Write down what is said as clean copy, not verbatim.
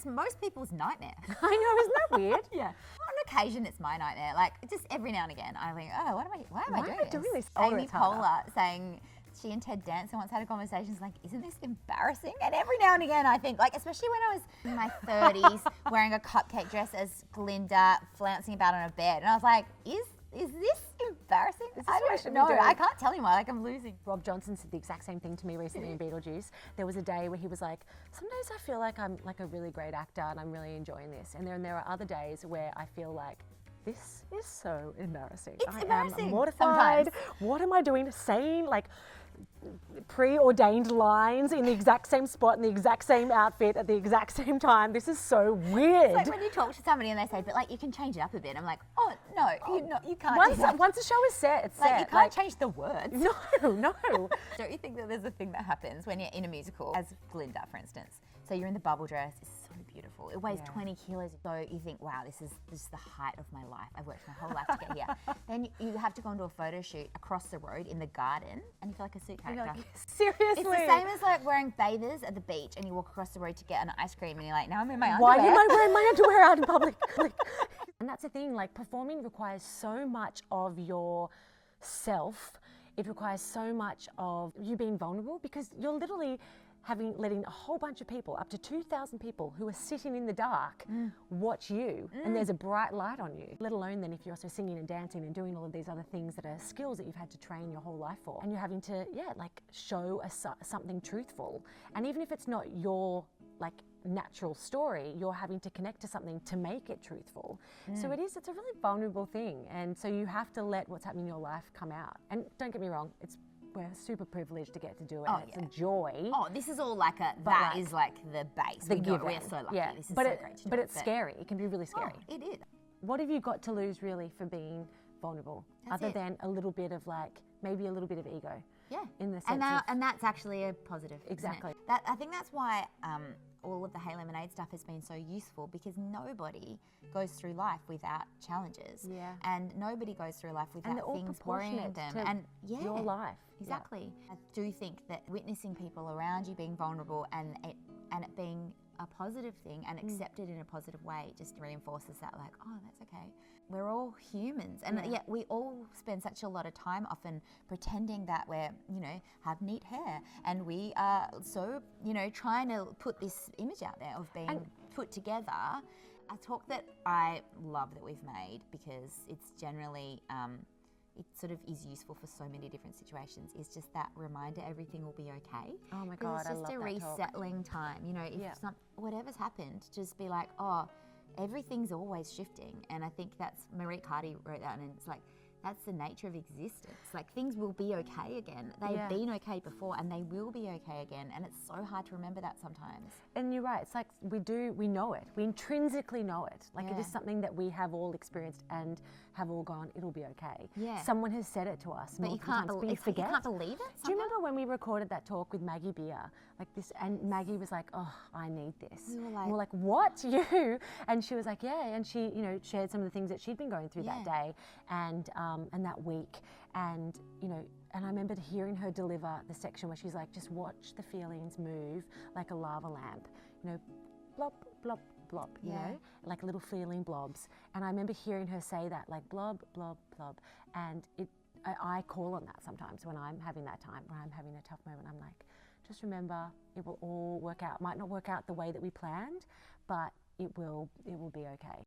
it's most people's nightmare. I know, isn't that weird? Yeah. On occasion, it's my nightmare. Like, just every now and again, I think, oh, why am I doing this? Older, Amy it's harder. Poehler saying she and Ted Danson once had a conversation. It's like, isn't this embarrassing? And every now and again, I think, like, especially when I was in my 30s, wearing a cupcake dress as Glinda, flouncing about on a bed, and I was like, is this embarrassing? I don't know. I can't tell anymore. Like, I'm losing. Rob Johnson said the exact same thing to me recently in Beetlejuice. There was a day where he was like, some days I feel like I'm like a really great actor and I'm really enjoying this. And then there are other days where I feel like, this is so embarrassing. It's embarrassing. I'm mortified. Sometimes. What am I doing? Saying like preordained lines in the exact same spot in the exact same outfit at the exact same time. This is so weird. It's like when you talk to somebody and they say, but like you can change it up a bit. I'm like, oh no, you can't. Once the show is set, it's like, set. You can't change the words. No. Don't you think that there's a thing that happens when you're in a musical, as Glinda, for instance? So you're in the bubble dress. It's so beautiful. It weighs 20 kilos. So you think, wow, this is the height of my life. I've worked my whole life to get here. Then you have to go into a photo shoot across the road in the garden, and you feel like a suit character. Like, seriously. It's the same as like wearing bathers at the beach, and you walk across the road to get an ice cream, and you're like, now I'm in my underwear. Why am I wearing my underwear out in public? And that's the thing. Like, performing requires so much of yourself. It requires so much of you being vulnerable, because you're literally letting a whole bunch of people, up to 2,000 people who are sitting in the dark, watch you, and there's a bright light on you. Let alone then if you're also singing and dancing and doing all of these other things that are skills that you've had to train your whole life for, and you're having to, like, show something truthful. And even if it's not your, like, natural story, you're having to connect to something to make it truthful. So it's a really vulnerable thing, and so you have to let what's happening in your life come out. And don't get me wrong, we're super privileged to get to do it. It's a joy. Oh, this is all like is like the base. The given. We're so lucky. Yeah. This is but so great to do. But it's scary. It can be really scary. Oh, it is. What have you got to lose really for being vulnerable? Other than a little bit of maybe a little bit of ego. Yeah. In the sense and that's actually a positive. Exactly. I think that's why all of the Hey Lemonade stuff has been so useful, because nobody goes through life without challenges. Yeah. And nobody goes through life without things worrying them. And your life. Exactly. Yeah. I do think that witnessing people around you being vulnerable and it being a positive thing and accepted in a positive way just reinforces that, like, oh, that's okay. We're all humans, and yet we all spend such a lot of time often pretending that we're, have neat hair, and we are so, trying to put this image out there of being put together. A talk that I love that we've made, because it's generally it sort of is useful for so many different situations, is just that reminder everything will be okay. Oh my God, it's just a resettling time. If whatever's happened, just be like, oh, everything's always shifting. And I think that's, Marie Carty wrote that, and it's like, that's the nature of existence. Like, things will be okay again. They've been okay before, and they will be okay again. And it's so hard to remember that sometimes. And you're right. It's like we know it. We intrinsically know it. Like, it is something that we have all experienced and have all gone, it'll be okay. Yeah. Someone has said it to us. But you can't, you forget. You can't believe it. Do you remember when we recorded that talk with Maggie Beer? Like this, and Maggie was like, oh, I need this. We were like, what? You? And she was like, yeah. And she, shared some of the things that she'd been going through that day and that week. And, and I remember hearing her deliver the section where she's like, just watch the feelings move like a lava lamp, blop, blop, blop, like little feeling blobs. And I remember hearing her say that, like blob, blob, blob. And I call on that sometimes when I'm having that time, when I'm having a tough moment. I'm like, just remember, it will all work out. It might not work out the way that we planned, but it will be okay.